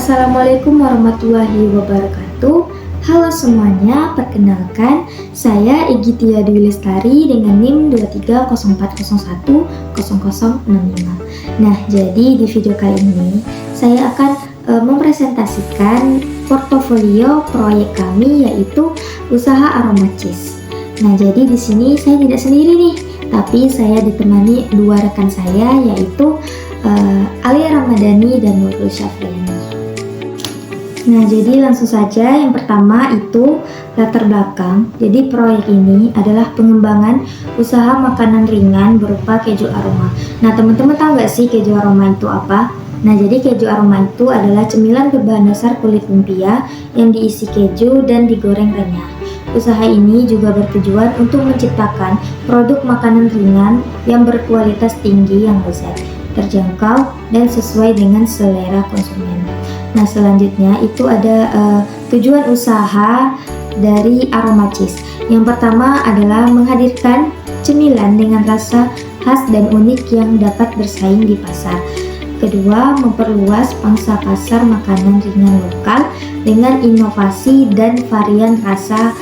Assalamualaikum warahmatullahi wabarakatuh. Halo semuanya, perkenalkan saya Egy Tia Dwi Lestari dengan NIM 2304010065. Nah, jadi di video kali ini saya akan mempresentasikan portofolio proyek kami, yaitu usaha aroma cheese. Nah, jadi di sini saya tidak sendiri nih, tapi saya ditemani dua rekan saya, yaitu Alia Ramadhani dan Nurul Syafriani. Nah, jadi langsung saja, yang pertama itu latar belakang. Jadi proyek ini adalah pengembangan usaha makanan ringan berupa keju aroma. Nah, teman-teman tahu nggak sih keju aroma itu apa? Nah, jadi keju aroma itu adalah cemilan berbahan dasar kulit lumpia yang diisi keju dan digoreng renyah. Usaha ini juga bertujuan untuk menciptakan produk makanan ringan yang berkualitas tinggi, yang lezat, terjangkau, dan sesuai dengan selera konsumen. Nah, selanjutnya itu ada tujuan usaha dari aroma cheese. Yang pertama adalah menghadirkan cemilan dengan rasa khas dan unik yang dapat bersaing di pasar. Kedua, memperluas pangsa pasar makanan ringan lokal dengan inovasi dan varian rasa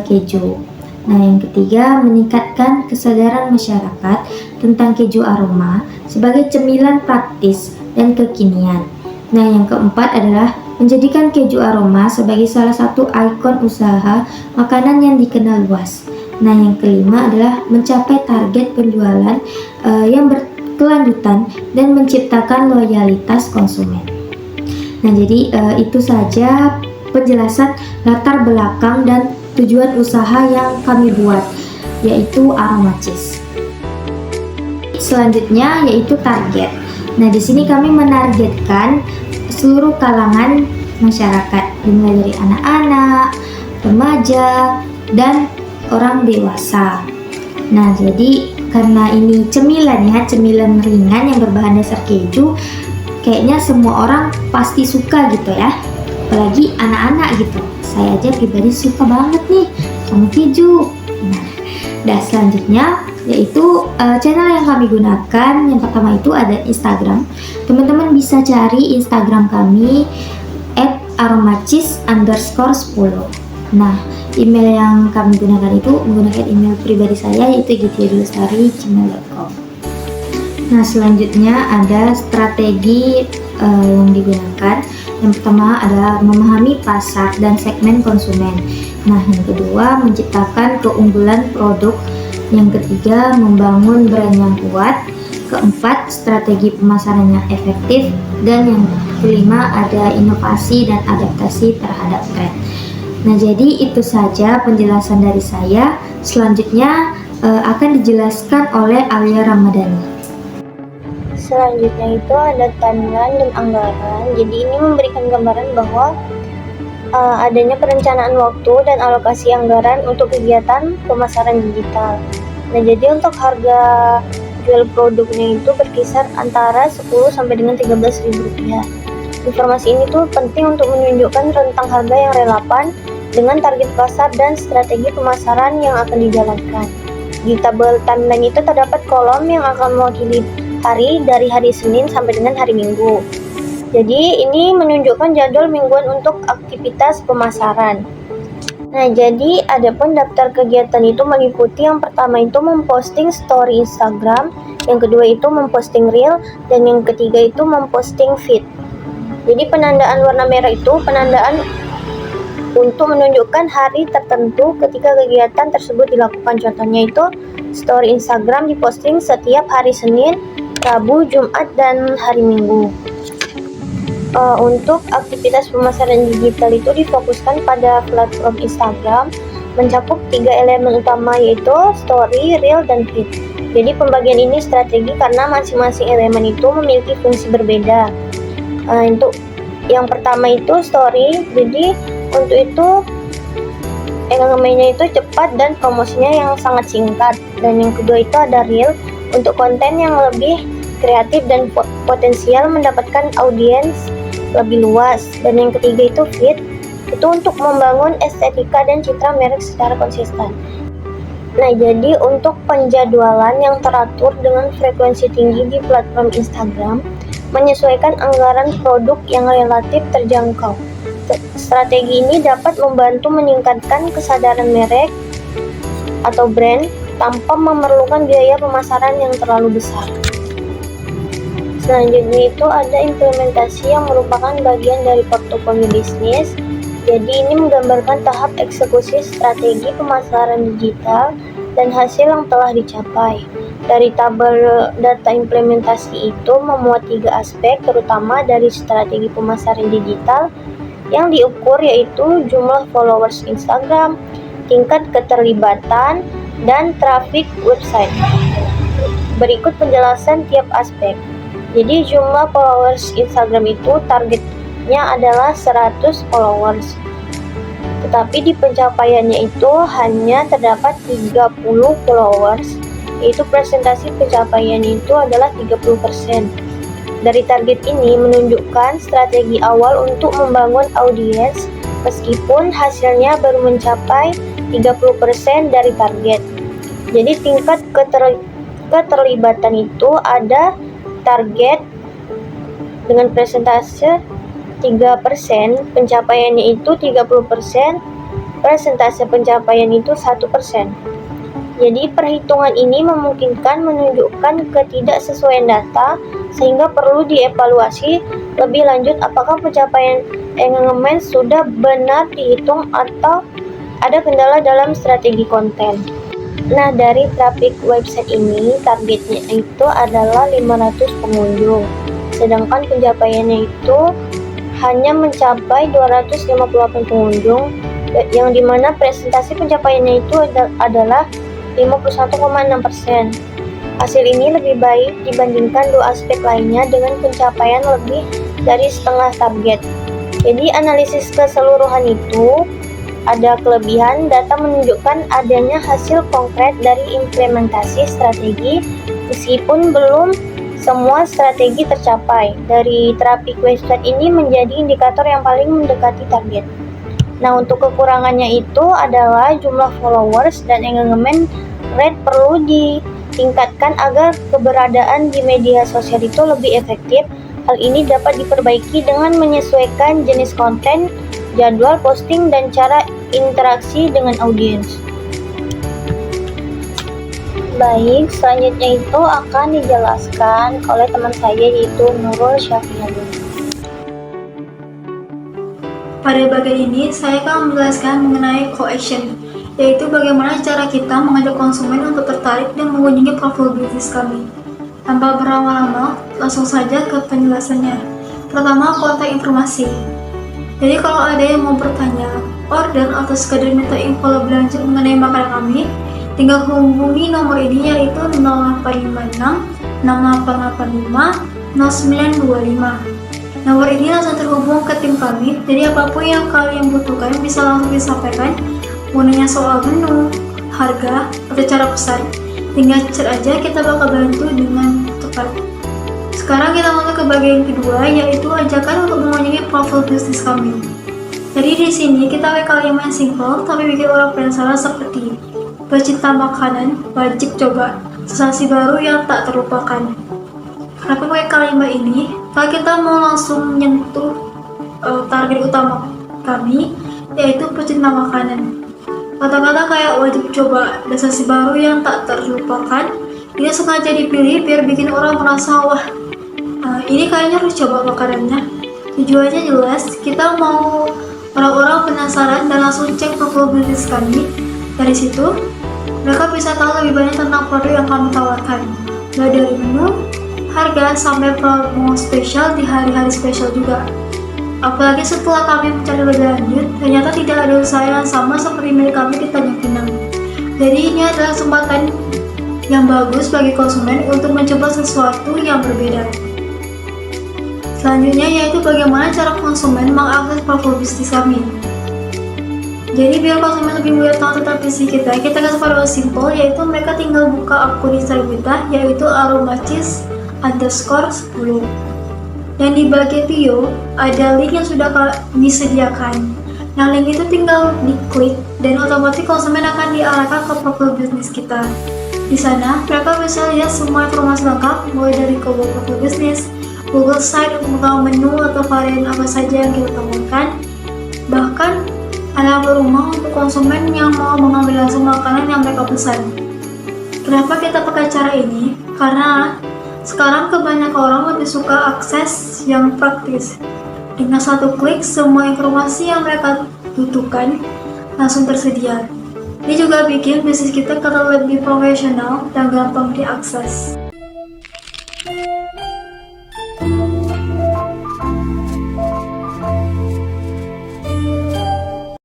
keju. Nah, yang ketiga, meningkatkan kesadaran masyarakat tentang keju aroma sebagai cemilan praktis dan kekinian. Nah, yang keempat adalah menjadikan keju aroma sebagai salah satu ikon usaha makanan yang dikenal luas. Nah, yang kelima adalah mencapai target penjualan yang berkelanjutan dan menciptakan loyalitas konsumen. Nah, jadi itu saja penjelasan latar belakang dan tujuan usaha yang kami buat, yaitu aroma cheese. Selanjutnya yaitu target. Nah, di sini kami menargetkan seluruh kalangan masyarakat, dimulai dari anak-anak, remaja, dan orang dewasa. Nah, jadi karena ini cemilan ringan yang berbahan dasar keju, kayaknya semua orang pasti suka gitu ya, apalagi anak-anak gitu. Saya aja pribadi suka banget nih sama keju. Nah, selanjutnya yaitu channel yang kami gunakan. Yang pertama itu ada Instagram. Teman-teman bisa cari Instagram kami @aromacheese_10. Nah, email yang kami gunakan itu menggunakan email pribadi saya, yaitu egytiadwilestari@gmail.com. Nah, selanjutnya ada strategi yang digunakan. Yang pertama adalah memahami pasar dan segmen konsumen. Nah, yang kedua menciptakan keunggulan produk. Yang ketiga, membangun brand yang kuat. Keempat, strategi pemasaran yang efektif. Dan yang kelima, ada inovasi dan adaptasi terhadap tren. Nah, jadi itu saja penjelasan dari saya. Selanjutnya akan dijelaskan oleh Alia Ramadhani. Selanjutnya itu ada timeline dan anggaran. Jadi ini memberikan gambaran bahwa adanya perencanaan waktu dan alokasi anggaran untuk kegiatan pemasaran digital. Nah, jadi untuk harga jual produknya itu berkisar antara 10 sampai dengan 13.000 rupiah. Informasi ini tuh penting untuk menunjukkan rentang harga yang relevan dengan target pasar dan strategi pemasaran yang akan dijalankan. Di tabel timeline itu terdapat kolom yang akan mewakili hari dari hari Senin sampai dengan hari Minggu. Jadi ini menunjukkan jadwal mingguan untuk aktivitas pemasaran. Nah, jadi adapun daftar kegiatan itu meliputi yang pertama itu memposting story Instagram, yang kedua itu memposting reel, dan yang ketiga itu memposting feed. Jadi penandaan warna merah itu penandaan untuk menunjukkan hari tertentu ketika kegiatan tersebut dilakukan. Contohnya itu story Instagram diposting setiap hari Senin, Rabu, Jumat, dan hari Minggu. Untuk aktivitas pemasaran digital itu difokuskan pada platform Instagram, mencakup 3 elemen utama, yaitu story, reel, dan feed. Jadi pembagian ini strategi karena masing-masing elemen itu memiliki fungsi berbeda. Untuk yang pertama itu story, jadi untuk itu elemennya itu cepat dan promosinya yang sangat singkat. Dan yang kedua itu ada reel, untuk konten yang lebih kreatif dan potensial mendapatkan audiens lebih luas. Dan yang ketiga itu feed, itu untuk membangun estetika dan citra merek secara konsisten. Nah, jadi untuk penjadwalan yang teratur dengan frekuensi tinggi di platform Instagram, menyesuaikan anggaran produk yang relatif terjangkau. Strategi ini dapat membantu meningkatkan kesadaran merek atau brand tanpa memerlukan biaya pemasaran yang terlalu besar. Selanjutnya itu ada implementasi yang merupakan bagian dari portofolio bisnis. Jadi ini menggambarkan tahap eksekusi strategi pemasaran digital dan hasil yang telah dicapai. Dari tabel data implementasi itu memuat 3 aspek, terutama dari strategi pemasaran digital yang diukur, yaitu jumlah followers Instagram, tingkat keterlibatan, dan traffic website. Berikut penjelasan tiap aspek. Jadi jumlah followers Instagram itu targetnya adalah 100 followers. Tetapi di pencapaiannya itu hanya terdapat 30 followers, yaitu presentasi pencapaian itu adalah 30%. Dari target ini menunjukkan strategi awal untuk membangun audiens meskipun hasilnya baru mencapai 30% dari target. Jadi tingkat keterlibatan itu ada target dengan persentase 3%, pencapaiannya itu 30%, persentase pencapaian itu 1%. Jadi perhitungan ini memungkinkan menunjukkan ketidaksesuaian data, sehingga perlu dievaluasi lebih lanjut apakah pencapaian engagement sudah benar dihitung atau ada kendala dalam strategi konten. Nah, dari traffic website ini targetnya itu adalah 500 pengunjung, sedangkan pencapaiannya itu hanya mencapai 258 pengunjung, yang dimana presentasi pencapaiannya itu adalah 51,6%. Hasil ini lebih baik dibandingkan 2 aspek lainnya dengan pencapaian lebih dari setengah target. Jadi analisis keseluruhan itu ada kelebihan, data menunjukkan adanya hasil konkret dari implementasi strategi meskipun belum semua strategi tercapai. Dari traffic website ini menjadi indikator yang paling mendekati target. Nah, untuk kekurangannya itu adalah jumlah followers dan engagement rate perlu ditingkatkan agar keberadaan di media sosial itu lebih efektif. Hal ini dapat diperbaiki dengan menyesuaikan jenis konten, jadwal posting, dan cara interaksi dengan audiens. Baik, selanjutnya itu akan dijelaskan oleh teman saya, yaitu Nurul Syafiani. Pada bagian ini, saya akan menjelaskan mengenai co-action, yaitu bagaimana cara kita mengajak konsumen untuk tertarik dan mengunjungi profil bisnis kami. Tanpa berlama-lama, langsung saja ke penjelasannya. Pertama, kontak informasi. Jadi kalau ada yang mau bertanya, order atau sekadar minta info lebih lanjut mengenai makanan kami, tinggal hubungi nomor ini, yaitu 0856 6885 0925. Nomor ini langsung terhubung ke tim kami, jadi apapun yang kalian butuhkan bisa langsung disampaikan. Mau nanya soal menu, harga, atau cara pesan, tinggal chat aja, kita bakal bantu dengan cepat. Sekarang kita masuk ke bagian kedua, yaitu ajakan untuk mengunjungi profil bisnis kami. Jadi di sini kita pakai kalimat simple tapi bikin orang penasaran, seperti pecinta makanan wajib coba sensasi baru yang tak terlupakan. Kenapa pakai kalimat ini? Kalau kita mau langsung menyentuh target utama kami, yaitu pecinta makanan. Kata-kata kayak wajib coba dan sensasi baru yang tak terlupakan ini sengaja dipilih biar bikin orang merasa, wah, ini kayaknya harus coba makanannya. Tujuannya jelas, kita mau orang-orang penasaran dan langsung cek profil bisnis kami. Dari situ, mereka bisa tahu lebih banyak tentang produk yang kami tawarkan, mulai dari menu, harga, sampai promo spesial di hari-hari spesial juga. Apalagi setelah kami mencari lebih lanjut, ternyata tidak ada usaha yang sama seperti milik kami di Tanjung Pinang. Jadi ini adalah kesempatan yang bagus bagi konsumen untuk mencoba sesuatu yang berbeda. Selanjutnya yaitu bagaimana cara konsumen mengakses profil bisnis kami. Jadi biar konsumen lebih mudah tahu tentang bisnis kita kasih pada simple, yaitu mereka tinggal buka akun Instagram kita, yaitu aromacheese_10. Dan di bagian bio ada link yang sudah kami sediakan. Nah, link itu tinggal diklik dan otomatis konsumen akan diarahkan ke profil bisnis kita. Di sana mereka bisa lihat semua informasi lengkap, mulai dari profil bisnis, Google Site untuk mengetahui menu atau varian apa saja yang kita temukan. Bahkan ada rumah untuk konsumen yang mau mengambil langsung makanan yang mereka pesan. Kenapa kita pakai cara ini? Karena sekarang kebanyakan orang lebih suka akses yang praktis. Dengan satu klik, semua informasi yang mereka butuhkan langsung tersedia. Ini juga bikin bisnis kita lebih profesional dan gampang diakses.